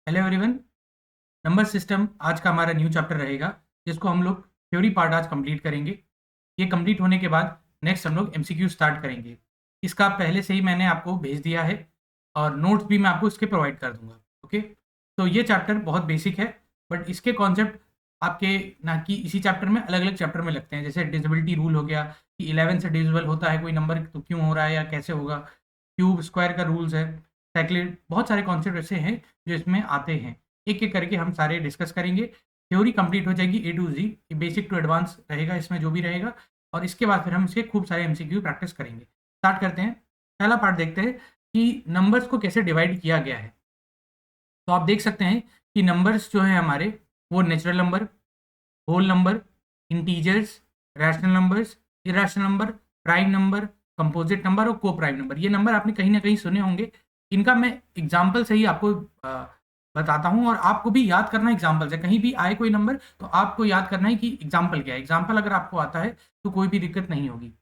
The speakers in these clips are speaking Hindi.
Hello everyone. नंबर सिस्टम आज का हमारा न्यू चैप्टर रहेगा, जिसको हम लोग थ्योरी पार्ट आज कंप्लीट करेंगे। ये कंप्लीट होने के बाद नेक्स्ट हम लोग एमसीक्यू स्टार्ट करेंगे। इसका पहले से ही मैंने आपको भेज दिया है और नोट्स भी मैं आपको इसके प्रोवाइड कर दूंगा। ओके, तो ये चैप्टर बहुत बेसिक है, बट इसके कॉन्सेप्ट आपके ना कि इसी चैप्टर में अलग अलग चैप्टर में लगते हैं। जैसे डिजिबिलिटी रूल हो गया कि 11 से डिविजिबल होता है कोई नंबर तो क्यों हो रहा है या कैसे होगा, क्यूब स्क्वायर का रूल्स है, साइक्लिड, बहुत सारे कॉन्सेप्ट ऐसे हैं जो इसमें आते हैं। एक एक करके हम सारे डिस्कस करेंगे। थ्योरी कंप्लीट हो जाएगी A to G, basic to advance रहेगा इसमें जो भी रहेगा, और इसके बाद फिर हम इसके खूब सारे एमसीक्यू प्रैक्टिस करेंगे। स्टार्ट करते हैं। पहला पार्ट देखते हैं कि नंबर्स को कैसे डिवाइड किया गया है। तो आप देख सकते हैं कि नंबर्स जो है हमारे, वो natural number, whole number, integers, rational numbers, irrational number, prime number, composite number और को प्राइम नंबर, ये नंबर आपने कहीं ना कहीं सुने होंगे। इनका मैं एग्जाम्पल से ही आपको बताता हूँ, और आपको भी याद करना एग्जाम्पल से। कहीं भी आए कोई नंबर तो आपको याद करना है कि एग्जाम्पल क्या है। एग्जाम्पल अगर आपको आता है तो कोई भी दिक्कत नहीं होगी।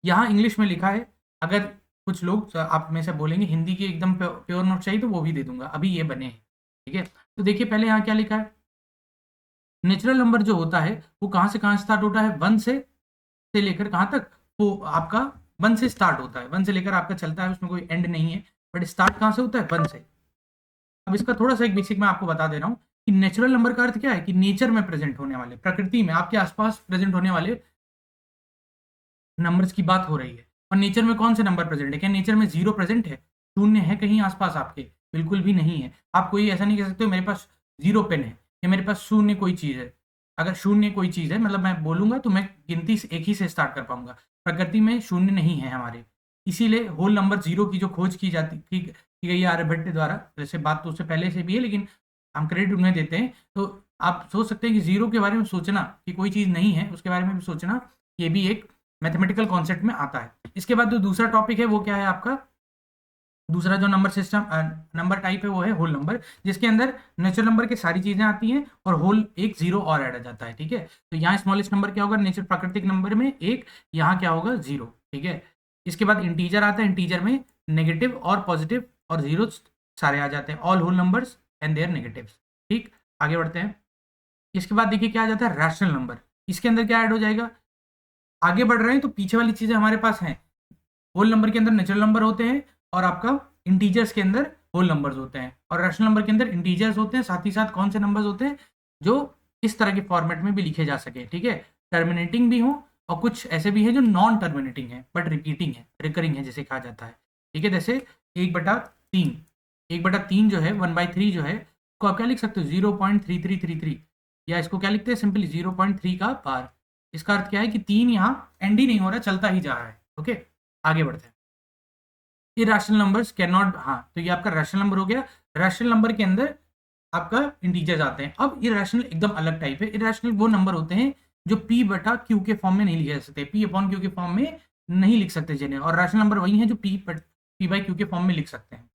यहाँ इंग्लिश में लिखा है, अगर कुछ लोग आप में से बोलेंगे हिंदी की एकदम प्योर नोट चाहिए तो वो भी दे दूंगा, अभी ये बने हैं। ठीक है, तो देखिए पहले यहाँ क्या लिखा है। नेचुरल नंबर जो होता है वो कहाँ से कहाँ स्टार्ट होता है, वन से लेकर कहाँ तक, वो आपका वन से स्टार्ट होता है, वन से लेकर आपका चलता है, उसमें कोई एंड नहीं है। बट स्टार्ट कहाँ से होता है, वन से। अब इसका थोड़ा सा एक बेसिक मैं आपको बता दे रहा हूँ कि नेचुरल नंबर का अर्थ क्या है कि नेचर में प्रेजेंट होने वाले, प्रकृति में आपके आसपास प्रेजेंट होने वाले नंबर्स की बात हो रही है। और नेचर में कौन से नंबर प्रेजेंट है, क्या नेचर में जीरो प्रेजेंट है, शून्य है कहीं आसपास आपके? बिल्कुल भी नहीं है। आप कोई ऐसा नहीं कह सकते मेरे पास जीरो पेन है या मेरे पास शून्य कोई चीज है। अगर शून्य कोई चीज है मतलब मैं बोलूंगा तो मैं गिनती एक ही से स्टार्ट कर पाऊंगा। प्रकृति में शून्य नहीं है हमारे, इसीलिए होल नंबर जीरो की जो खोज की गई है आर्यभट्ट द्वारा। वैसे बात तो उससे पहले से भी है, लेकिन हम क्रेडिट उन्हें देते हैं। तो आप सोच सकते हैं कि जीरो के बारे में सोचना कि कोई चीज नहीं है, उसके बारे में भी सोचना, ये भी एक मैथमेटिकल कॉन्सेप्ट में आता है। इसके बाद जो दूसरा टॉपिक है वो क्या है आपका, दूसरा जो नंबर सिस्टम नंबर टाइप है वो है होल नंबर, जिसके अंदर नेचुरल नंबर की सारी चीजें आती हैं और होल एक जीरो और ऐड आ जाता है। ठीक है, तो यहाँ स्मॉलेस्ट नंबर क्या होगा नेचुरल प्राकृतिक नंबर में एक, यहाँ क्या होगा जीरो। ठीक है, इसके बाद इंटीजर आता है, इंटीजर में नेगेटिव और पॉजिटिव और जीरो सारे आ जाते हैं, all whole numbers and their negatives. ठीक, आगे बढ़ते हैं। इसके बाद देखिए क्या आ जाता है, रैशनल नंबर। इसके अंदर क्या ऐड हो जाएगा, आगे बढ़ रहे हैं तो पीछे वाली चीजें हमारे पास हैं। होल नंबर के अंदर नेचुरल नंबर होते हैं और आपका इंटीजर्स के अंदर होल नंबर्स होते हैं, और रैशनल नंबर के अंदर इंटीजर्स होते हैं, साथ ही साथ कौन से नंबर्स होते हैं जो इस तरह के फॉर्मेट में भी लिखे जा सके। ठीक है, टर्मिनेटिंग भी हो और कुछ ऐसे भी है जो नॉन टर्मिनेटिंग है बट रिपीटिंग है, रिकरिंग है जिसे कहा जाता है। ठीक है, जैसे 1/3, 1/3 जो है 1/3 जो है, को आप क्या लिख सकते हो 0.3333, या इसको क्या लिखते हैं सिंपली 0.3 का पार। इसका अर्थ क्या है कि तीन यहाँ एंड ही नहीं हो रहा, चलता ही जा रहा है। ओके, आगे बढ़ते हैं। इरेशनल नंबर्स कैन नॉट, हाँ तो ये आपका रैशनल नंबर हो गया। रैशनल नंबर के अंदर आपका इंटीजर्स आते हैं। अब इरेशनल एकदम अलग टाइप है। इरेशनल वो नंबर होते हैं जो p/q के फॉर्म में नहीं लिखे जा सकते, p/q के फॉर्म में नहीं लिख सकते जिन्हें, और रैशनल नंबर वही है जो p/q के फॉर्म में लिख सकते हैं।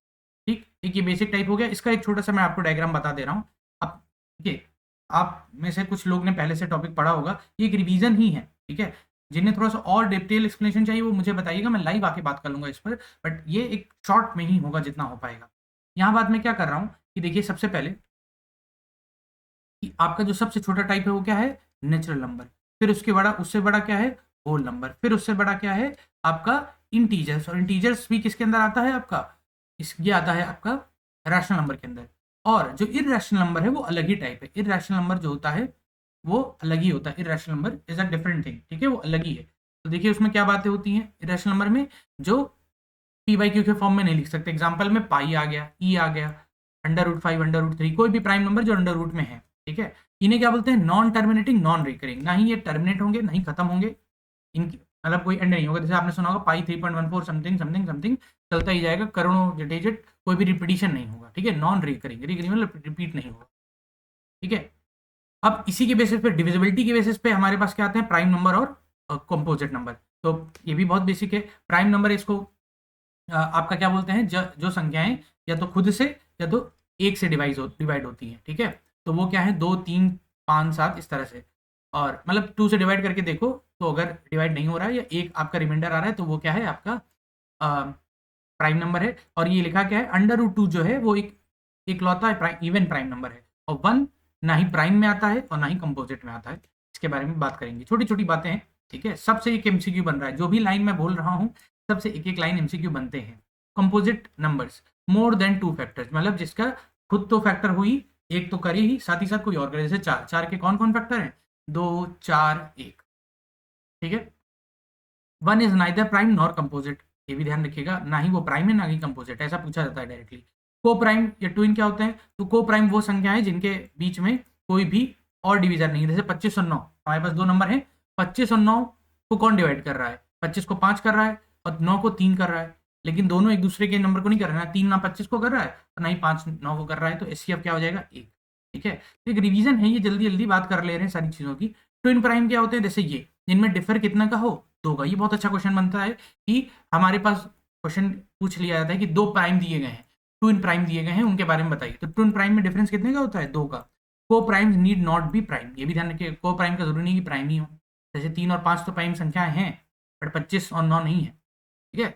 ठीक, एक ये बेसिक टाइप हो गया। इसका एक छोटा सा मैं आपको डायग्राम बता दे रहा हूँ। अब देखिए, आप में से कुछ लोग ने पहले से टॉपिक पढ़ा होगा, ये एक रिवीजन ही है। ठीक है, जिन्हें थोड़ा सा और डिटेल एक्सप्लेनेशन चाहिए वो मुझे बताइएगा, मैं लाइव आके बात कर लूंगा इस पर, बट ये एक शॉर्ट में ही होगा जितना हो पाएगा। यहाँ बात मैं क्या कर रहा हूँ कि देखिए, सबसे पहले कि आपका जो सबसे छोटा टाइप है वो क्या है, नेचुरल नंबर। फिर उसके बड़ा, उससे बड़ा क्या है, होल नंबर। फिर उससे बड़ा क्या है आपका इंटीजर्स, और इंटीजर्स भी किसके अंदर आता है आपका, इस ये आता है आपका रैशनल नंबर के अंदर। और जो इरेशनल नंबर है वो अलग ही टाइप है। इरेशनल नंबर जो होता है वो अलग ही होता है। Irrational number is a different thing. ठीक है, वो अलग ही है। तो देखिए उसमें क्या बातें होती हैं इरेशनल नंबर में, जो p/q के फॉर्म में नहीं लिख सकते। एग्जाम्पल में पाई आ गया, ई आ गया, √5, √3, कोई भी प्राइम नंबर जो अंडर रूट में है। ठीक है, इन्हें क्या बोलते हैं, नॉन टर्मिनेटिंग, नॉन रिकरिंग। ना ही ये टर्मिनेट होंगे ना ही खत्म होंगे, इनकी मतलब कोई एंड नहीं होगा। जैसे आपने सुना होगा पाई 3.14 समथिंग समथिंग समथिंग, चलता ही जाएगा करोड़ों डिजिट, कोई भी रिपीटिशन नहीं होगा। ठीक है, नॉन रिकरिंग, रिकरिंग मतलब रिपीट नहीं होगा। ठीक है, अब इसी के बेसिस पे, डिविजिबिलिटी के बेसिस पे हमारे पास क्या आते हैं, प्राइम नंबर और कंपोजिट नंबर। तो ये भी बहुत बेसिक है। प्राइम नंबर इसको आपका क्या बोलते हैं, जो संख्याएं या तो खुद से या तो एक से डिवाइड होती हैं। ठीक है, तो वो क्या है, 2, 3, 5, 7 इस तरह से, और मतलब 2 से डिवाइड करके देखो तो अगर डिवाइड नहीं हो रहा है या एक आपका रिमाइंडर आ रहा है तो वो क्या है आपका प्राइम नंबर है। और ये लिखा क्या है, √2 जो है वो एक इकलौता इवन प्राइम नंबर है, और 1 ना ही प्राइम में आता है और ना ही कंपोजिट में आता है। इसके बारे में बात करेंगे, छोटी छोटी बातें हैं, ठीक है। सबसे एक एमसीक्यू बन रहा है, जो भी लाइन मैं बोल रहा हूँ सबसे एक एक लाइन एमसीक्यू बनते हैं। Composite numbers more than 2 factors, मतलब जिसका खुद तो फैक्टर हुई, एक तो करे ही, साथ ही साथ कोई और करे, जैसे 4, 4 के कौन कौन फैक्टर हैं, 2, 4, 1, ठीक है। 1 is neither prime nor composite, ये भी ध्यान रखिएगा, ना ही वो प्राइम है ना ही कंपोजिट, ऐसा पूछा जाता है डायरेक्टली। को प्राइम या ट्विन क्या होते हैं, तो को प्राइम वो संख्या है जिनके बीच में कोई भी और डिवीजर नहीं है। जैसे 25 और 9, हमारे पास दो नंबर है, 25 और 9 को कौन डिवाइड कर रहा है, 25 को 5 कर रहा है और 9 को 3 कर रहा है, लेकिन दोनों एक दूसरे के नंबर को नहीं कर रहे हैं, 3 ना 25 को कर रहा है और ना ही 5 9 को कर रहा है, तो एचसीएफ क्या हो जाएगा, 1, ठीक है। तो एक रिवीजन है ये, जल्दी जल्दी बात कर ले रहे हैं सारी चीज़ों की। ट्विन प्राइम क्या होते हैं, जैसे ये, जिनमें डिफर कितना का हो, 2 का। ये बहुत अच्छा क्वेश्चन बनता है कि हमारे पास क्वेश्चन पूछ लिया जाता है कि 2 प्राइम दिए गए हैं, ट्विन प्राइम दिए गए हैं, उनके बारे में बताइए। तो ट्विन प्राइम में डिफरेंस कितने का होता है, 2 का। को prime need not be prime, ये भी ध्यान रखिए, को प्राइम का जरूरी नहीं कि प्राइम ही हो। जैसे 3 और 5 तो प्राइम संख्याएं हैं, बट 25 और 9 नहीं है, ठीक है।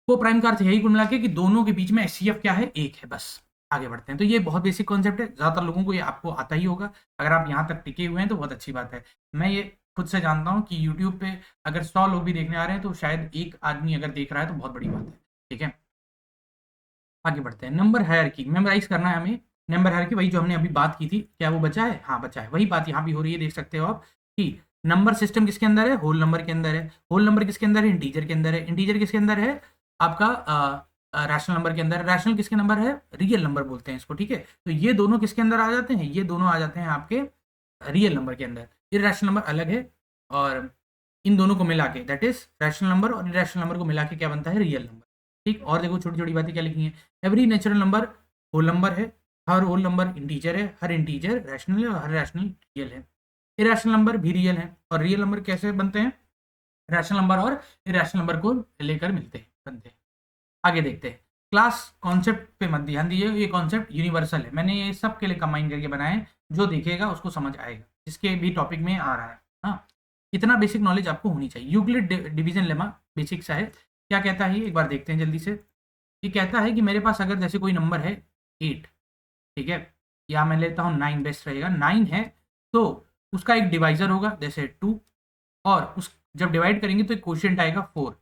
को प्राइम का अर्थ यही कुल मिला के कि दोनों के बीच में एचसीएफ क्या है, 1 है, बस। आगे बढ़ते हैं। तो ये बहुत बेसिक कॉन्सेप्ट है, ज़्यादातर लोगों को ये आपको आता ही होगा। अगर आप यहाँ तक टिके हुए हैं तो बहुत अच्छी बात है। मैं ये खुद से जानता हूँ कि यूट्यूब पे अगर 100 लोग भी देखने आ रहे हैं तो शायद एक आदमी अगर देख रहा है तो बहुत बड़ी बात है, ठीक है। आगे बढ़ते हैं। नंबर हायरार्की मेमोराइज करना है हमें। नंबर हायरार्की वही जो हमने अभी बात की थी, क्या वो बचा है, हाँ बचा है। वही बात यहाँ भी हो रही है, देख सकते हो आप कि नंबर सिस्टम किसके अंदर है, होल नंबर के अंदर है। होल नंबर किसके अंदर है, इंटीजर के अंदर है। इंटीजर किसके अंदर है, आपका रैशनल नंबर के अंदर। रैशनल किसके नंबर है, रियल नंबर बोलते हैं इसको, ठीक है। तो ये दोनों किसके अंदर आ जाते हैं, ये दोनों आ जाते हैं आपके रियल नंबर के अंदर। इरैशनल नंबर अलग है, और इन दोनों को मिला के, दैट इज रैशनल नंबर और इरैशनल नंबर को मिला के क्या बनता है, रियल नंबर, ठीक। और देखो छोटी छोटी बातें क्या लिखी हैं। Every natural number whole number है, हर होल नंबर इंटीजर है, हर इंटीजर रैशनल है और हर रैशनल रियल है। इरैशनल नंबर भी रियल है, और रियल नंबर कैसे बनते हैं, रैशनल नंबर और इरैशनल नंबर को लेकर मिलते हैं, बनते हैं। आगे देखते हैं। क्लास कॉन्सेप्ट पे मत ध्यान दीजिए, ये कॉन्सेप्ट यूनिवर्सल है, मैंने ये सब के लिए कंबाइन करके बनाए हैं, जो देखेगा उसको समझ आएगा, जिसके भी टॉपिक में आ रहा है। हाँ, इतना बेसिक नॉलेज आपको होनी चाहिए। यूक्लिड डिवीजन लेमा बेसिक सा है। क्या कहता है ये, एक बार देखते हैं जल्दी से। ये कहता है कि मेरे पास अगर जैसे कोई नंबर है 8, ठीक है, या मैं लेता हूँ 9, बेस्ट रहेगा, 9 है, तो उसका एक डिवाइजर होगा जैसे 2, और उस जब डिवाइड करेंगे तो एक क्वोशिएंट आएगा 4,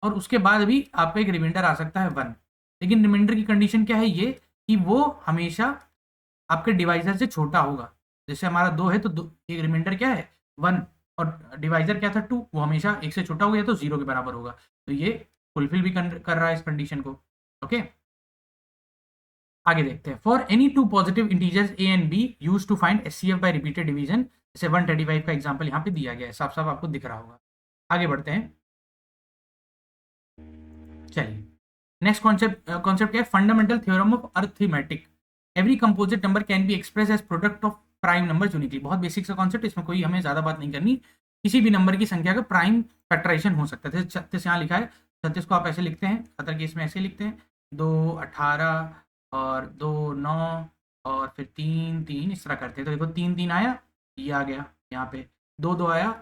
और उसके बाद भी आपका एक रिमाइंडर आ सकता है 1। लेकिन रिमाइंडर की कंडीशन क्या है, ये कि वो हमेशा आपके डिवाइजर से छोटा होगा। जैसे हमारा 2 है तो एक रिमाइंडर क्या है, 1, और डिवाइजर क्या था 2, वो हमेशा 1 से छोटा हो गया तो 0 के बराबर होगा। तो ये फुलफिल भी कर रहा है इस कंडीशन को, ओके। आगे देखते हैं। For any two positive integers a and b use to find HCF by repeated division, जैसे 135 का एग्जांपल यहाँ पे दिया गया है, साफ साफ आपको दिख रहा होगा। आगे बढ़ते हैं, चलिए। नेक्स्ट कॉन्सेप्ट क्या है, fundamental theorem of arithmetic. Every composite number can be express as product of prime number uniquely. बहुत बेसिक सा कॉन्सेप्ट, इसमें कोई हमें ज्यादा बात नहीं करनी। किसी भी नंबर की संख्या का प्राइम फैक्टराइजेशन हो सकता है। जैसे 36 यहाँ लिखा है, 36 को आप ऐसे लिखते हैं, खतर केस में ऐसे लिखते हैं, 2 18 और 2 9 और फिर 3 3, इस तरह करते हैं। तो देखो 3 3 आया, ये आ गया यहाँ पे, 2 2 आया।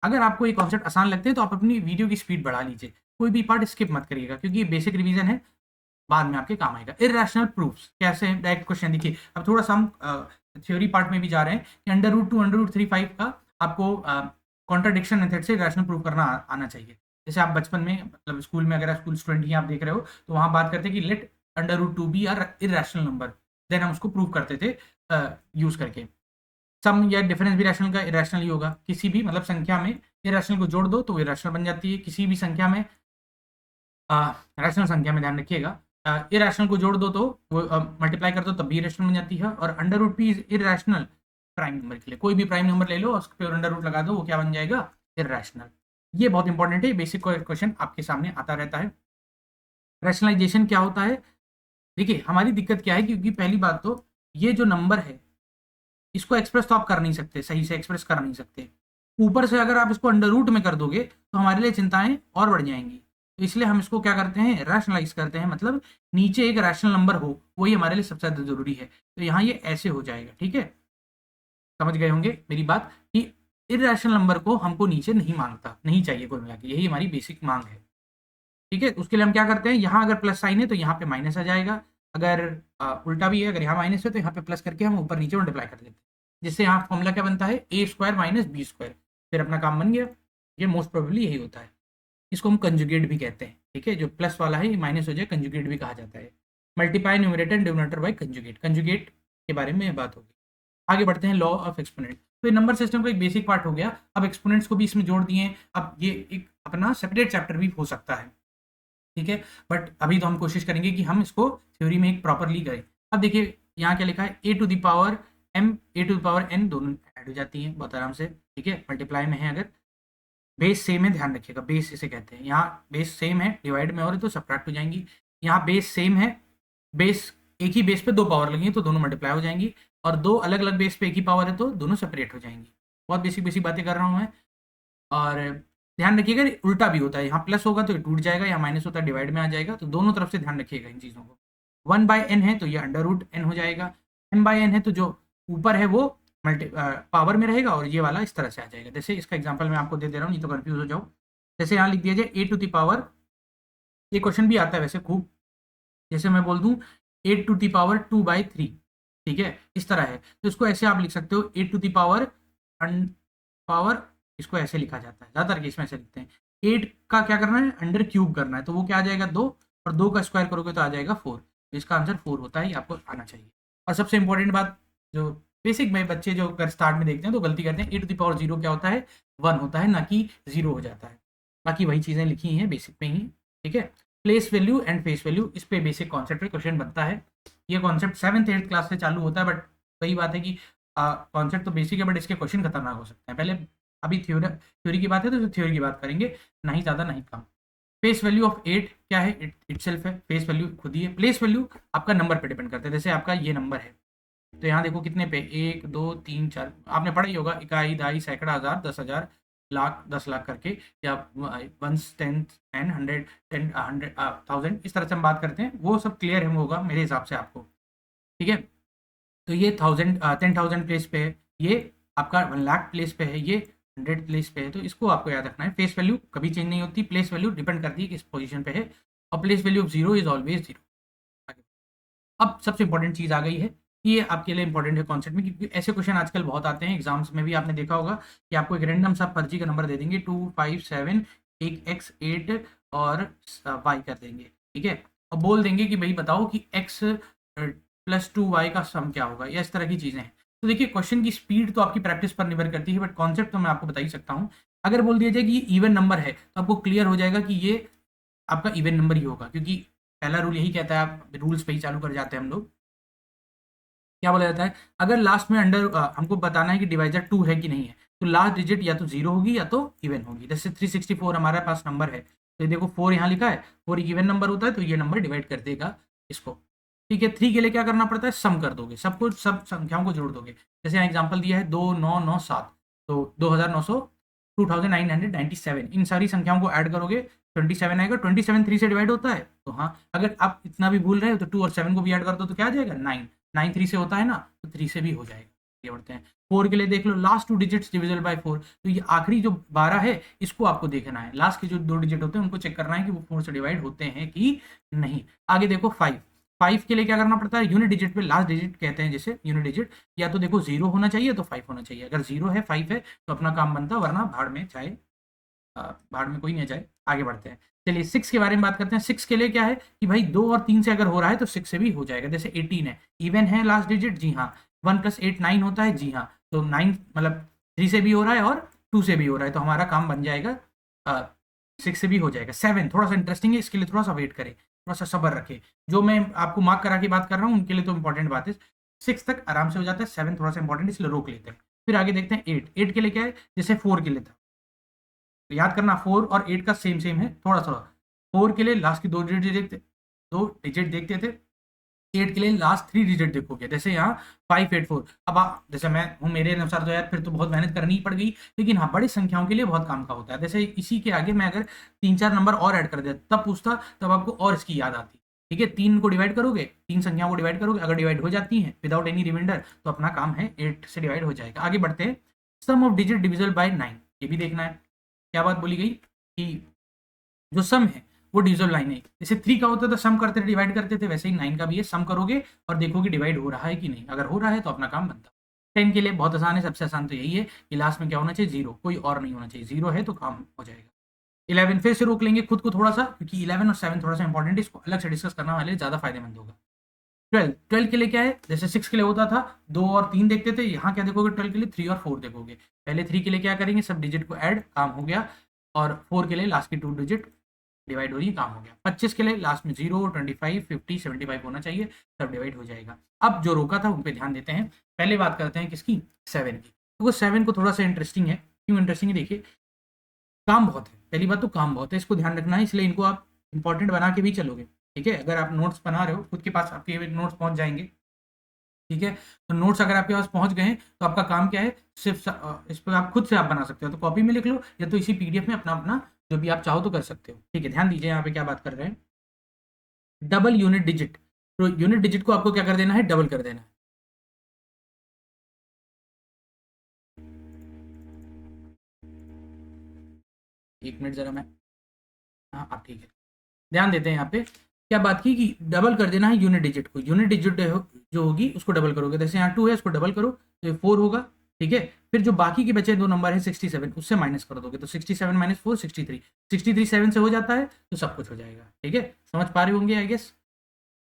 अगर आपको ये कॉन्सेप्ट आसान लगते हैं तो आप अपनी वीडियो की स्पीड बढ़ा लीजिए, कोई भी पार्ट स्किप मत करिएगा, क्योंकि ये बेसिक रिवीजन है, बाद में आपके काम आएगा। इरैशनल प्रूफ्स कैसे हैं, डायरेक्ट क्वेश्चन देखिए। अब थोड़ा सा हम थ्योरी पार्ट में भी जा रहे हैं कि √2 √35 का आपको कॉन्ट्राडिक्शन मेथड से इरैशनल प्रूफ करना आना चाहिए। जैसे आप बचपन में, मतलब स्कूल में, अगर स्कूल स्टूडेंट ही आप देख रहे हो तो वहाँ बात करते हैं कि let √2 be are irrational number, then हम उसको प्रूव करते थे यूज करके। सम या डिफरेंस भी रैशनल का इरेशनल ही होगा। किसी भी मतलब संख्या में इरेशनल को जोड़ दो तो वो इरेशनल बन जाती है। किसी भी संख्या में रैशनल संख्या में ध्यान रखिएगा, इरेशनल को जोड़ दो तो वो मल्टीप्लाई कर दो तब भी इरेशनल बन जाती है। और √p is irrational prime number के लिए। कोई भी प्राइम नंबर ले लो और उस पर √ लगा दो, वो क्या बन जाएगा, इरेशनल। ये बहुत इंपॉर्टेंट है, बेसिक क्वेश्चन आपके सामने आता रहता है। रैशनलाइजेशन क्या होता है, देखिए हमारी दिक्कत क्या है, क्योंकि पहली बात तो ये जो नंबर है इसको एक्सप्रेस तो आप कर नहीं सकते, सही से एक्सप्रेस कर नहीं सकते। ऊपर से अगर आप इसको √ में कर दोगे तो हमारे लिए चिंताएं और बढ़ जाएंगी। तो इसलिए हम इसको क्या करते हैं, रैशनलाइज करते हैं, मतलब नीचे एक रैशनल नंबर हो, वही हमारे लिए सबसे ज़्यादा जरूरी है। तो यहाँ ये ऐसे हो जाएगा, ठीक है, समझ गए होंगे मेरी बात कि इरैशनल नंबर को हमको नीचे नहीं मांगता, नहीं चाहिए कुल मिला के, यही हमारी बेसिक मांग है, ठीक है। उसके लिए हम क्या करते हैं, यहाँ अगर प्लस साइन है तो यहाँ पे माइनस आ जाएगा, अगर उल्टा भी है, अगर यहाँ माइनस है तो यहाँ पे प्लस करके हम ऊपर नीचे मल्टीप्लाई कर देते हैं, जिससे यहाँ फॉर्मूला क्या बनता है, ए स्क्वायर माइनस बी स्क्वायर, फिर अपना काम बन गया। ये मोस्ट प्रोबेबली यही होता है। इसको हम कंजुगेट भी कहते हैं, ठीक है, जो प्लस वाला है ये माइनस हो जाए, कंजुगेट भी कहा जाता है। Multiply numerator and denominator by conjugate, conjugate के बारे में बात होगी। आगे बढ़ते हैं, लॉ ऑफ एक्सपोनेंट। तो ये नंबर सिस्टम का एक बेसिक पार्ट हो गया। अब एक्सपोनेंट्स को भी इसमें जोड़ दिए। अब ये एक अपना सेपरेट चैप्टर भी हो सकता है, ठीक है, बट अभी तो हम कोशिश करेंगे कि हम इसको थ्योरी में एक प्रॉपरली करें। अब देखिए यहाँ क्या लिखा है, A to the power M, A to the power N, दोनों ऐड हो जाती हैं बहुत आराम से, ठीक है, मल्टीप्लाई में है। अगर बेस सेम है, ध्यान रखिएगा, बेस इसे कहते हैं। यहाँ बेस सेम है, डिवाइड में और है तो सब्ट्रैक्ट हो जाएंगी। यहाँ बेस सेम है, बेस एक ही बेस पे दो पावर लगी तो दोनों मल्टीप्लाई हो जाएंगी, और दो अलग अलग बेस पे एक ही पावर है तो दोनों सेपरेट हो जाएंगी। बहुत बेसिक बेसिक बातें कर रहा हूँ मैं। और ध्यान रखिएगा उल्टा भी होता है, यहाँ प्लस होगा तो ये टूट जाएगा, यहाँ माइनस होता है डिवाइड में आ जाएगा, तो दोनों तरफ से ध्यान रखिएगा इन चीज़ों को। 1/n है तो ये अंडर रूट एन हो जाएगा, m/n है तो जो ऊपर है वो पावर में रहेगा और ये वाला इस तरह से आ जाएगा। जैसे इसका एग्जाम्पल मैं आपको दे दे रहा हूँ, नहीं तो कंफ्यूज हो जाओ। जैसे यहाँ लिख दिया जाए ए टू द पावर, ये क्वेश्चन भी आता है वैसे खूब, जैसे मैं बोल दूँ ए टू द पावर 2/3, ठीक है, इस तरह है, तो इसको ऐसे आप लिख सकते हो ए टू द पावर पावर, इसको ऐसे लिखा जाता है, ज़्यादातर केस में ऐसे लिखते हैं। 8 का क्या करना है, अंडर क्यूब करना है, तो वो क्या आ जाएगा 2, और 2 का स्क्वायर करोगे तो आ जाएगा 4। तो इसका आंसर 4 होता है, ये आपको आना चाहिए। और सबसे इंपॉर्टेंट बात, जो बेसिक में बच्चे जो कर स्टार्ट में देखते हैं तो गलती करते हैं, ए टू द पावर 0 क्या होता है, 1 होता है, ना कि 0 हो जाता है। बाकी वही चीज़ें लिखी हैं बेसिक में ही, ठीक है। Place value and face value, इस पे बेसिक कॉन्सेप्ट पे क्वेश्चन बनता है। ये कॉन्सेप्ट 7th 8th क्लास से चालू होता है, बट वही बात है कि कॉन्सेप्ट तो बेसिक है बट इसके क्वेश्चन खतरनाक हो सकते हैं। पहले अभी थ्योरी की बात है तो थ्योरी की बात करेंगे, ना ही ज़्यादा ना ही कम। फेस वैल्यू ऑफ 8 क्या है, इट सेल्फ है, फेस वैल्यू खुद ही है। प्लेस वैल्यू आपका नंबर पे डिपेंड करता है, जैसे आपका ये नंबर है तो यहाँ देखो कितने पे, 1 2 3 4, आपने पढ़ा ही होगा, इकाई दहाई सैकड़ा हज़ार 10,000 लाख 10 लाख करके, या वंस 10 10 100 10 100 1000, इस तरह से हम बात करते हैं, वो सब क्लियर है होगा मेरे हिसाब से आपको, ठीक है। तो ये 10,000 प्लेस पे है, ये आपका 1 लाख प्लेस पे है, ये 100 प्लेस पे है, तो इसको आपको याद रखना है। फेस वैल्यू कभी चेंज नहीं होती, प्लेस वैल्यू डिपेंड करती है किस पोजीशन पे है, और place value of 0 is always 0। अब सबसे इंपॉर्टेंट चीज़ आ गई है, ये आपके लिए इंपॉर्टेंट है कॉन्सेप्ट में, क्योंकि ऐसे क्वेश्चन आजकल बहुत आते हैं एग्जाम्स में भी, आपने देखा होगा कि आपको एक रैंडम सा पर्ची का नंबर दे देंगे 2 5 7, एक x 8 और y कर देंगे, ठीक है, और बोल देंगे कि भाई बताओ कि x प्लस 2y का सम क्या होगा, या इस तरह की चीज़ें हैं। तो देखिए क्वेश्चन की स्पीड तो आपकी प्रैक्टिस पर निर्भर करती है, बट कॉन्सेप्ट तो मैं आपको बता ही सकता हूँ। अगर बोल दिया जाए कि ये इवन नंबर है तो आपको क्लियर हो जाएगा कि ये आपका इवन नंबर ही होगा, क्योंकि पहला रूल यही कहता है, आप रूल्स पे ही चालू कर जाते हैं हम लोग। क्या बोला जाता है, अगर लास्ट में अंडर हमको बताना है कि डिवाइजर 2 है कि नहीं है, तो लास्ट डिजिट या तो 0 होगी या तो इवन होगी। जैसे 364 हमारे पास नंबर है, तो ये देखो 4 यहाँ लिखा है, 4 एक इवन नंबर होता है, तो ये नंबर डिवाइड कर देगा इसको, ठीक है। 3 के लिए क्या करना पड़ता है, सम कर दोगे, सबको सब संख्याओं को जोड़ दोगे। जैसे यहाँ एग्जाम्पल दिया है 2 9 9 7, तो 2900 2997, इन सारी संख्याओं को ऐड करोगे 27 आएगा। 27 3 से डिवाइड होता है, तो हाँ, अगर आप इतना भी भूल रहे हो तो 2 और 7 को भी ऐड कर दो तो क्या आ जाएगा 9, 9 3 से होता है ना, तो 3 से भी हो जाएगा। ये बढ़ते हैं 4 के लिए, देख लो लास्ट 2 डिजिट्स डिविजिबल बाय 4, तो ये आखिरी जो 12 है इसको आपको देखना है, लास्ट के जो 2 डिजिट होते हैं उनको चेक करना है कि वो 4 से डिवाइड होते हैं कि नहीं। आगे देखो 5 के लिए क्या करना पड़ता है, यूनिट डिजिट पे लास्ट डिजिट कहते हैं, जैसे यूनिट डिजिट या तो देखो 0 होना चाहिए तो 5 होना चाहिए, अगर 0 है 5 है तो अपना काम बनता, वरना भाड़ में चाहे भाड़ में कोई नहीं जाए। आगे बढ़ते हैं, चलिए 6 के बारे में बात करते हैं। 6 के लिए क्या है कि भाई 2 और 3 से अगर हो रहा है तो 6 से भी हो जाएगा। जैसे 18 है, इवन है लास्ट डिजिट, जी हाँ, 1 + 8 9 होता है, जी हाँ, तो 9 मतलब 3 से भी हो रहा है और 2 से भी हो रहा है, तो हमारा काम बन जाएगा 6 से भी हो जाएगा। 7 थोड़ा सा इंटरेस्टिंग है, इसके लिए थोड़ा सा वेट करें, थोड़ा सा सब्र रखें, जो मैं आपको मार्क करा के बात कर रहा हूँ उनके लिए तो इंपॉर्टेंट बात है। 6 तक आराम से हो जाता है, 7 थोड़ा सा इंपॉर्टेंट इसलिए रोक लेते हैं। फिर आगे देखते हैं 8 के लिए क्या है, जैसे 4 के लिए था, तो याद करना 4 और 8 का सेम सेम है, थोड़ा थोड़ा। 4 के लिए लास्ट की 2 डिजिट देखते थे, 8 के लिए लास्ट 3 डिजिट देखोगे, जैसे यहाँ 584। अब जैसे मैं हूँ, मेरे अनुसार तो यार फिर तो बहुत मेहनत करनी ही पड़ गई, लेकिन हाँ बड़ी संख्याओं के लिए बहुत काम का होता है। जैसे इसी के आगे मैं अगर 3 4 नंबर और ऐड कर देता तब पूछता, तब आपको और इसकी याद आती, ठीक है। 3 को डिवाइड करोगे, 3 संख्याओं को डिवाइड करोगे, अगर डिवाइड हो जाती हैं विदाउट एनी रिमाइंडर तो अपना काम है 8 से डिवाइड हो जाएगा। आगे बढ़ते हैं, सम ऑफ डिजिट डिविजिबल बाय 9, ये भी देखना है। क्या बात बोली गई कि जो सम है वो डिविजिबल लाइन है। जैसे 3 का होता था सम करते थे डिवाइड करते थे, वैसे ही 9 का भी है, सम करोगे और देखोगे डिवाइड हो रहा है कि नहीं, अगर हो रहा है तो अपना काम बनता। 10 के लिए बहुत आसान है, सबसे आसान तो यही है कि लास्ट में क्या होना चाहिए, 0, कोई और नहीं होना चाहिए, 0 है तो काम हो जाएगा। 11 फिर से रोक लेंगे खुद को थोड़ा सा, क्योंकि 11 और 7 थोड़ा सा इंपॉर्टेंट है, इसको अलग से डिस्कस करना हमारे लिए ज़्यादा फायदेमंद होगा। 12 के लिए क्या है, जैसे 6 के लिए होता था 2 और 3 देखते थे, यहाँ क्या देखोगे 12 के लिए 3 और 4 देखोगे। पहले 3 के लिए क्या करेंगे, सब डिजिट को ऐड, काम हो गया, और 4 के लिए लास्ट की 2 डिजिट डिवाइड हो रही है, काम हो गया। 25 के लिए लास्ट में 0, 25, 50, 75 होना चाहिए, सब डिवाइड हो जाएगा। अब जो रोका था उन पे ध्यान देते हैं। पहले बात करते हैं किसकी, 7 की। तो वो 7 को थोड़ा सा इंटरेस्टिंग है, क्यों इंटरेस्टिंग है देखिए, काम बहुत है, पहली बात तो काम बहुत है, इसको ध्यान रखना है, इसलिए इनको आप इंपॉर्टेंट बना के भी चलोगे, ठीक है। अगर आप नोट्स बना रहे हो, खुद के पास आपके नोट्स पहुंच जाएंगे, ठीक है। तो नोट्स अगर आपके पास पहुंच गए हैं तो आपका काम क्या है, सिर्फ इस पर आप खुद से आप बना सकते हो, तो कॉपी में लिख लो या तो इसी पीडीएफ में अपना अपना जो भी आप चाहो तो कर सकते हो, ठीक है। ध्यान दीजिए यहाँ पे क्या बात कर रहे हैं, डबल यूनिट डिजिट। तो यूनिट डिजिट को आपको क्या कर देना है, डबल कर देना है। एक मिनट जरा मैं, हाँ आप ठीक है, ध्यान देते हैं यहाँ पे क्या बात की कि डबल कर देना है यूनिट डिजिट को। यूनिट डिजिट जो होगी उसको डबल करोगे, जैसे यहाँ 2 है उसको डबल करो तो ये 4 होगा, ठीक है। फिर जो बाकी के बचे 2 नंबर है 67, उससे माइनस कर दोगे तो 67 माइनस 4 63, 63 7 से हो जाता है तो सब कुछ हो जाएगा, ठीक है। समझ पा रहे होंगे आई गेस।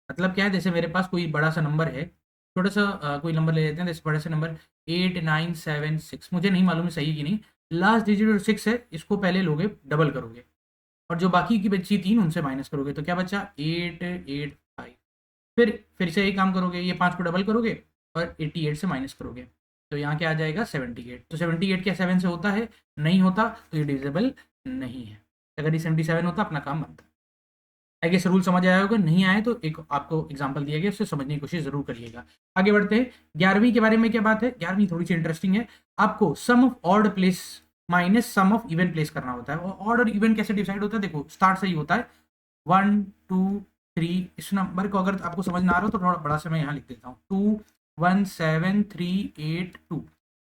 मतलब क्या है, जैसे मेरे पास कोई बड़ा सा नंबर है, छोटा सा कोई नंबर ले लेते हैं, जैसे बड़े से नंबर 8976, मुझे नहीं मालूम है सही है कि नहीं, लास्ट डिजिट 6 है, इसको पहले लोगे डबल करोगे और जो बाकी की बची 3 उनसे माइनस करोगे तो क्या बचा 885। फिर से यही काम करोगे, ये 5 को डबल करोगे और 88 से माइनस करोगे तो यहाँ क्या आ जाएगा 78। तो 78 क्या 7 से होता है, नहीं होता, तो ये डिविजिबल नहीं है। अगर ये 77 होता अपना काम बनता। आई गेस रूल समझ आया होगा, नहीं आए तो एक आपको एग्जांपल दिया गया, उससे समझने की कोशिश जरूर करिएगा। आगे बढ़ते हैं, 11वीं के बारे में क्या बात है, 11वीं थोड़ी सी इंटरेस्टिंग है। आपको sum of odd place minus sum of even place करना होता है। और ऑड और इवन कैसे डिसाइड होता है, देखो स्टार्ट से ही होता है 1 2 3। इस नंबर को अगर आपको समझ ना आ रहा हो तो थोड़ा बड़ा सा मैं यहाँ लिख देता हूँ, 2 1 7 3 8 2।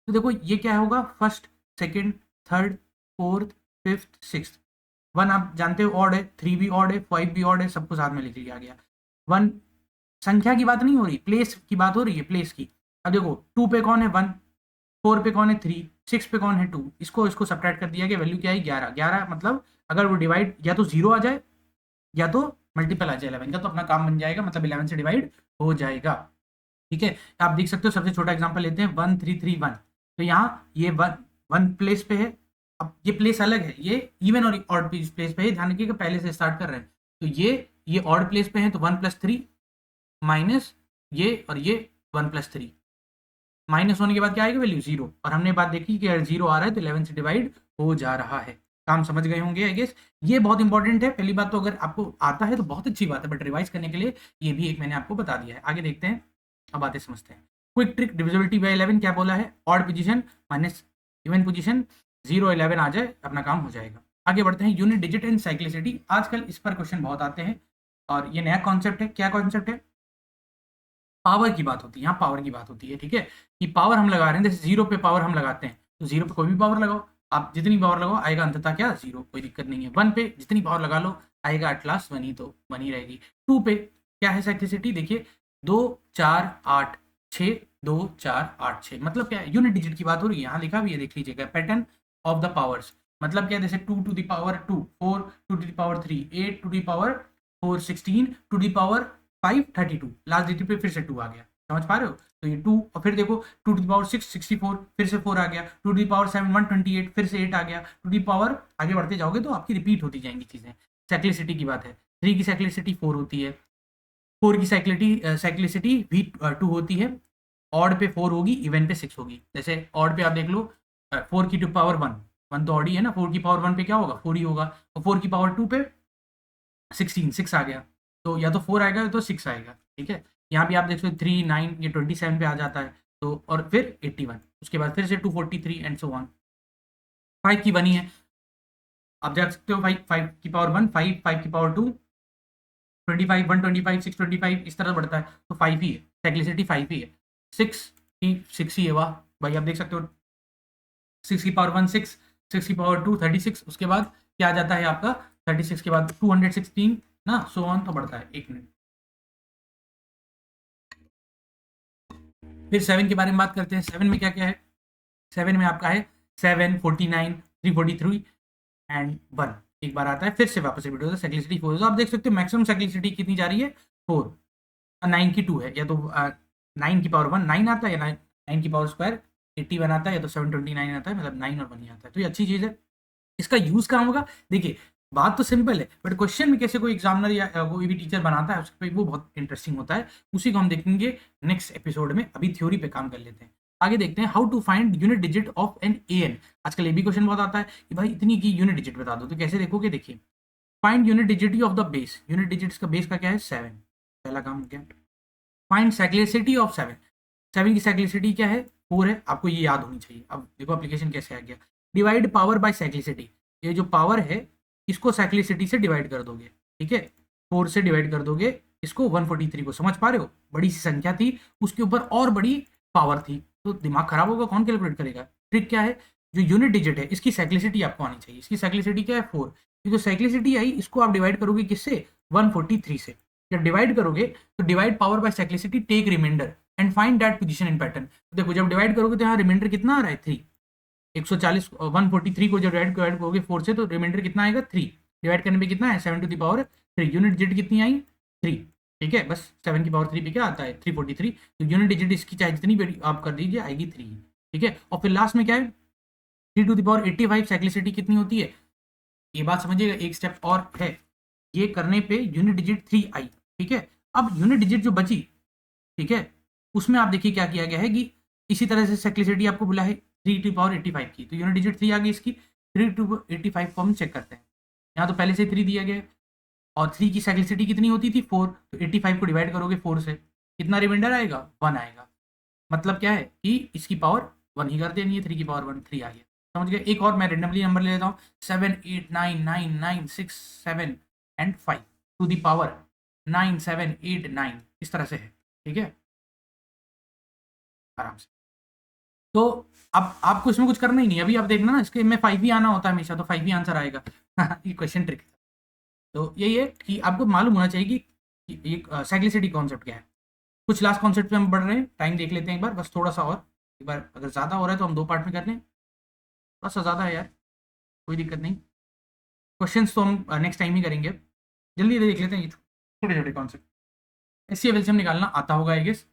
तो देखो ये क्या होगा, first second third fourth fifth six. 1 आप जानते हो ऑड है, 3 भी ऑड है, 5 भी ऑड है, सबको साथ में लिख लिया गया। 1 संख्या की बात नहीं हो रही, प्लेस की बात हो रही है, प्लेस की। अब देखो 2 पे कौन है 1, 4 पे कौन है 3, 6 पे कौन है 2, इसको सब्ट्रैक्ट कर दिया गया, वैल्यू क्या है 11। 11 मतलब अगर वो डिवाइड या तो 0 आ जाए या तो मल्टीपल आ जाए 11 का, तो अपना काम बन जाएगा, मतलब 11 से डिवाइड हो जाएगा, ठीक है। आप देख सकते हो, सबसे छोटा एग्जांपल लेते हैं 1 3 3 1। तो यहाँ ये 1 प्लेस पे है, अब ये प्लेस अलग है, ये इवन और ऑड प्लेस पे है, ध्यान रखिएगा पहले से स्टार्ट कर रहे हैं। तो ये ऑड प्लेस पे है तो 1 + 3 माइनस ये और ये 1 + 3 माइनस होने के बाद क्या आएगा वैल्यू 0। और हमने बात देखी कि अगर 0 आ रहा है तो 11 से डिवाइड हो जा रहा है। काम समझ गए होंगे आई गेस। ये बहुत इंपॉर्टेंट है, पहली बात तो अगर आपको आता है तो बहुत अच्छी बात है, बट रिवाइज करने के लिए ये भी एक मैंने आपको बता दिया है। आगे देखते हैं, अब बातें समझते हैं। क्विक ट्रिक डिविजिबिलिटी बाय 11 क्या बोला है, odd position minus even position, 0 11 आ जाए अपना काम हो जाएगा। आगे बढ़ते हैं, यूनिट डिजिट एंड साइक्लिसिटी। आजकल इस पर क्वेश्चन बहुत आते हैं और ये नया कॉन्सेप्ट है। क्या कॉन्सेप्ट है, पावर की बात होती है, यहाँ पावर की बात होती है, ठीक है। कि पावर हम लगा रहे हैं, जैसे 0 पे पावर हम लगाते हैं तो 0 पे कोई भी पावर लगाओ, आप जितनी पावर लगाओ आएगा अंततः क्या 0, कोई दिक्कत नहीं है। 1 पे जितनी पावर लगा लो आएगा एट लास्ट 1 ही, तो 1 ही रहेगी। 2 पे क्या है साइक्लिसिटी, देखिए 2 4 8 6 2 4 8 6, मतलब क्या है यूनिट डिजिट की बात हो रही है, यहाँ लिखा भी है देख लीजिएगा, पैटर्न ऑफ द पावर्स। मतलब क्या है, जैसे 2 to the power 2 4, 2 to the power 3 8, 2 to the power 4 16, 2 to the power 5 32, last digit पे फिर से 2 आ गया, समझ पा रहे हो। तो ये 2 और फिर देखो 2 टू द पावर 6 64, फिर से 4 आ गया, 2 टू द पावर 7 128, फिर से 8 आ गया, 2 टू द पावर, आगे बढ़ते जाओगे तो आपकी रिपीट होती जाएंगी चीज़ें। साइक्लिसिटी की बात है, 3 की साइक्लिसिटी 4 होती है, 4 की साइक्लिसिटी भी 2 होती है, ऑड पे 4 होगी, इवन पे 6 होगी। जैसे ऑड पे आप देख लो 4 की टू पावर 1, 1 तो ऑड ही है ना, 4 की पावर 1 पे क्या होगा 4 ही होगा, और 4 की पावर 2 पे 16 6 आ गया, तो या तो 4 आएगा या तो 6 आएगा, ठीक है। यहाँ भी आप देख सकते 3 9 ये 27 पे आ जाता है, तो और फिर 81, उसके बाद फिर से 243 एंड सो ऑन। 5 की बनी है, आप देख सकते हो 5 की पावर 1 5 5 की पावर 2 25 125 625 इस तरह बढ़ता है, तो 5 ही है, साइक्लिसिटी 5 ही है। 6 ही है, वाह भाई, आप देख सकते हो 6 की पावर 1 6, 6 की पावर 2 36, उसके बाद क्या आ जाता है आपका 36 के बाद 216 ना, सो ऑन तो बढ़ता है। 1 मिनट। फिर 7 के बारे में बात करते हैं। 7 में क्या क्या है? 7 में आपका है 7, 49, 343 एंड 1 एक बार आता है, फिर से वापस रिपीट होता है। साइक्लिसिटी 4। तो आप देख सकते हो मैक्सिमम साइक्लिसिटी कितनी जा रही है? 4। 9 की 2 है, या तो 9 की पावर 1 9 आता है, या 9 की पावर स्क्वायर 81 आता है, या तो 729 आता है, मतलब 9 और 1 ही आता है। तो ये अच्छी चीज़ है। इसका यूज़ कहाँ होगा? देखिए बात तो सिंपल है, बट क्वेश्चन में कैसे कोई एग्जामिनर या कोई भी टीचर बनाता है उसके पे वो बहुत इंटरेस्टिंग होता है। उसी को हम देखेंगे नेक्स्ट एपिसोड में। अभी थ्योरी पे काम कर लेते हैं। आगे देखते हैं how to find unit digit of n n. आजकल ये भी क्वेश्चन बहुत आता है कि भाई इतनी की यूनिट डिजिट बता दो। तो कैसे देखोगे? देखिए find unit डिजिटी of the base. Unit digits का बेस का क्या है? 7। पहला काम हो गया। Find cyclicity of 7। 7 की साइक्लिसिटी क्या है? 4 है। आपको ये याद होनी चाहिए। अब देखो एप्लीकेशन कैसे आ गया। Divide power by cyclicity. ये जो पावर है इसको साइक्लिसिटी से डिवाइड कर दोगे, ठीक है। 4 से डिवाइड कर दोगे इसको 143 को। समझ पा रहे हो? बड़ी सी संख्या थी, उसके ऊपर और बड़ी पावर थी, तो दिमाग खराब होगा, कौन कैलकुलेट करेगा? ट्रिक क्या है? जो यूनिट डिजिट है इसकी साइक्लिसिटी आपको आनी चाहिए। इसकी साइक्लिसिटी क्या है? 4। ये जो साइक्लिसिटी आई इसको आप डिवाइड करोगे किससे? 143 से। जब डिवाइड करोगे तो divide power by cyclicity, take remainder and find that position in pattern. देखो जब डिवाइड करोगे तो यहाँ रिमाइंडर कितना आ रहा है? 3। 140 143 को जब डिवाइड करोगे 4 से तो रिमाइंडर कितना आएगा? 3। डिवाइड करने पे कितना है? 7 to the power 3। Unit digit कितनी आई? 3। ठीक है, बस 7 की पावर 3 पे क्या आता है? 343। तो यूनिट डिजिट इसकी चाहे जितनी भी आप कर दीजिए आएगी 3। ठीक है, और फिर लास्ट में क्या है? 3 टू द पावर 85 साइक्लिसिटी कितनी होती है? ये बात समझिएगा, एक स्टेप और है। ये करने पे यूनिट डिजिट 3 आई। ठीक है, अब यूनिट डिजिट जो बची, ठीक है, उसमें आप देखिए क्या किया गया है कि इसी तरह से साइक्लिसिटी आपको बोला है 3 टू पावर 85 की, तो यूनिट डिजिट 3 आ गई इसकी। 3 टू 85 को हम चेक करते हैं। यहाँ तो पहले से 3 दिया गया है और 3 की साइक्लिसिटी कितनी होती थी? 4। तो 85 को डिवाइड करोगे 4 से, कितना रिमाइंडर आएगा? 1 आएगा। मतलब क्या है कि इसकी पावर 1 ही कर देनी है। 3 की पावर 1 3 आ गया। समझ गए? एक और मैं रेंडमली नंबर ले लेता हूँ। 7 8 9 9 9 6 7 एंड 5 टू दी पावर 9 7 8 9 इस तरह से है। ठीक है, आराम से। तो अब आपको इसमें कुछ करना ही नहीं। अभी आप देखना ना, इसके में 5 ही आना होता है हमेशा, तो 5 ही आंसर आएगा। ये क्वेश्चन ट्रिक। तो यही है कि आपको मालूम होना चाहिए कि ये साइक्लिसिटी कॉन्सेप्ट क्या है। कुछ लास्ट कॉन्सेप्ट पे हम बढ़ रहे हैं, टाइम देख लेते हैं एक बार, बस थोड़ा सा और। एक बार अगर ज़्यादा हो रहा है तो हम 2 पार्ट में कर लें। थोड़ा सा ज़्यादा है यार, कोई दिक्कत नहीं। क्वेश्चंस तो हम नेक्स्ट टाइम ही करेंगे। जल्दी देख लेते हैं ये छोटे छोटे कॉन्सेप्ट। एचसीएफ एलसीएम निकालना आता होगा आई गेस।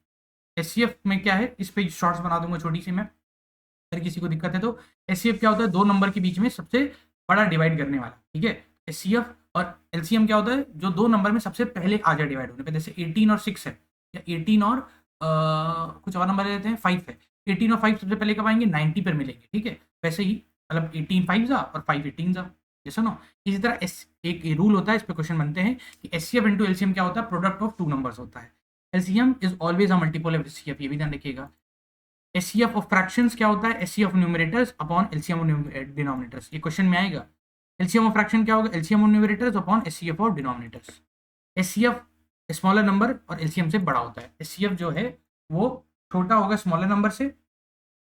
एचसीएफ में क्या है, इस पे शॉर्ट्स बना दूंगा छोटी सी मैं, अगर किसी को दिक्कत है तो। एचसीएफ क्या होता है? 2 नंबर के बीच में सबसे बड़ा डिवाइड करने वाला। ठीक है, एचसीएफ। और एलसीएम क्या होता है? जो 2 नंबर में सबसे पहले आ जाए डिवाइड होने पे। जैसे 18 और 6 है, या 18 और कुछ और नंबर ले लेते हैं, 5 है। 18 और 5 सबसे पहले कब आएंगे? 90 पर मिलेंगे। ठीक है, वैसे ही मतलब 18 5 जा और 5 18 जा, जैसा ना। इसी तरह एक रूल होता है, इस पे क्वेश्चन बनते हैं कि एचसीएफ इंटू एलसीएम क्या होता है? प्रोडक्ट ऑफ 2 नंबर्स होता है। LCM is always a multiple of HCF, ये भी ध्यान रखिएगा। एचसीएफ ऑफ फ्रैक्शंस क्या होता है? HCF of numerators upon LCM of denominators. ये क्वेश्चन में आएगा। एलसीएम ऑफ फ्रैक्शन क्या होगा? LCM of numerators upon HCF of denominators. HCF smaller number और एलसीएम से बड़ा होता है। एचसीएफ जो है वो छोटा होगा स्मॉलर नंबर से,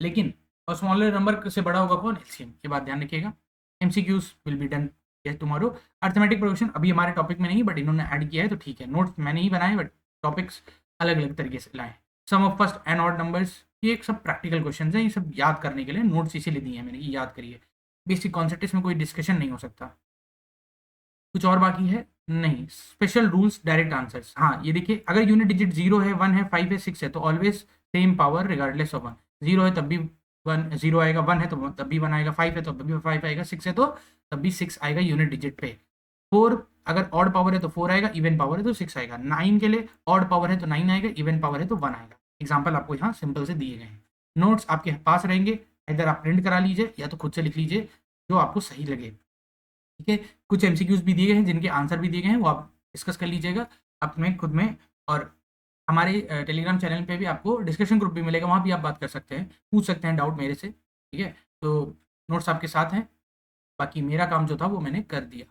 लेकिन और स्मॉलर नंबर से बड़ा होगा कौन? एलसीएम। ये बात ध्यान रखिएगा। MCQs will be done tomorrow. Arithmetic progression अभी हमारे टॉपिक में नहीं, बट इन्होंने ऐड किया है तो ठीक है। नोट्स मैंने ही बनाए, बट टॉपिक्स अलग अलग तरीके से लाए। Sum of first and odd numbers, ये एक सब प्रैक्टिकल क्वेश्चन है, ये सब याद करने के लिए नोट्स इसीलिए दिए हैं मैंने, ये याद करिए। बेसिक कॉन्सेप्ट, इसमें कोई डिस्कशन नहीं हो सकता। कुछ और बाकी है? नहीं। Special rules, direct answers. हाँ ये देखिए, अगर यूनिट डिजिट 0 है, 1 है, 5 है, 6 है तो always same power regardless of 1। 0 है तब भी 1 0 आएगा, 1 है तो तब भी 1 आएगा, 5 है तो तब भी 5 आएगा, 6 है तो तब भी 6 आएगा यूनिट डिजिट पे। 4 अगर ऑड पावर है तो 4 आएगा, इवन पावर है तो 6 आएगा। 9 के लिए ऑड पावर है तो 9 आएगा, इवन पावर है तो 1 आएगा। एग्जाम्पल आपको यहाँ सिंपल से दिए गए हैं। नोट्स आपके पास रहेंगे, इधर आप प्रिंट करा लीजिए या तो खुद से लिख लीजिए, जो आपको सही लगे। ठीक है, कुछ एमसीक्यूज भी दिए गए हैं जिनके आंसर भी दिए गए हैं, वो आप डिस्कस कर लीजिएगा अपने खुद में। और हमारे टेलीग्राम चैनल पे भी आपको डिस्कशन ग्रुप भी मिलेगा, वहाँ भी आप बात कर सकते हैं, पूछ सकते हैं डाउट मेरे से। ठीक है, तो नोट्स आपके साथ हैं। बाकी मेरा काम जो था वो मैंने कर दिया।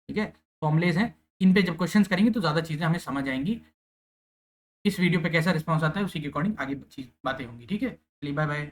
ठीक है, फॉर्मुलेज हैं, इन पे जब क्वेश्चंस करेंगे तो ज़्यादा चीज़ें हमें समझ आएंगी। इस वीडियो पे कैसा रिस्पॉन्स आता है उसी के अकॉर्डिंग आगे चीज़ बातें होंगी। ठीक है, चलिए बाय बाय।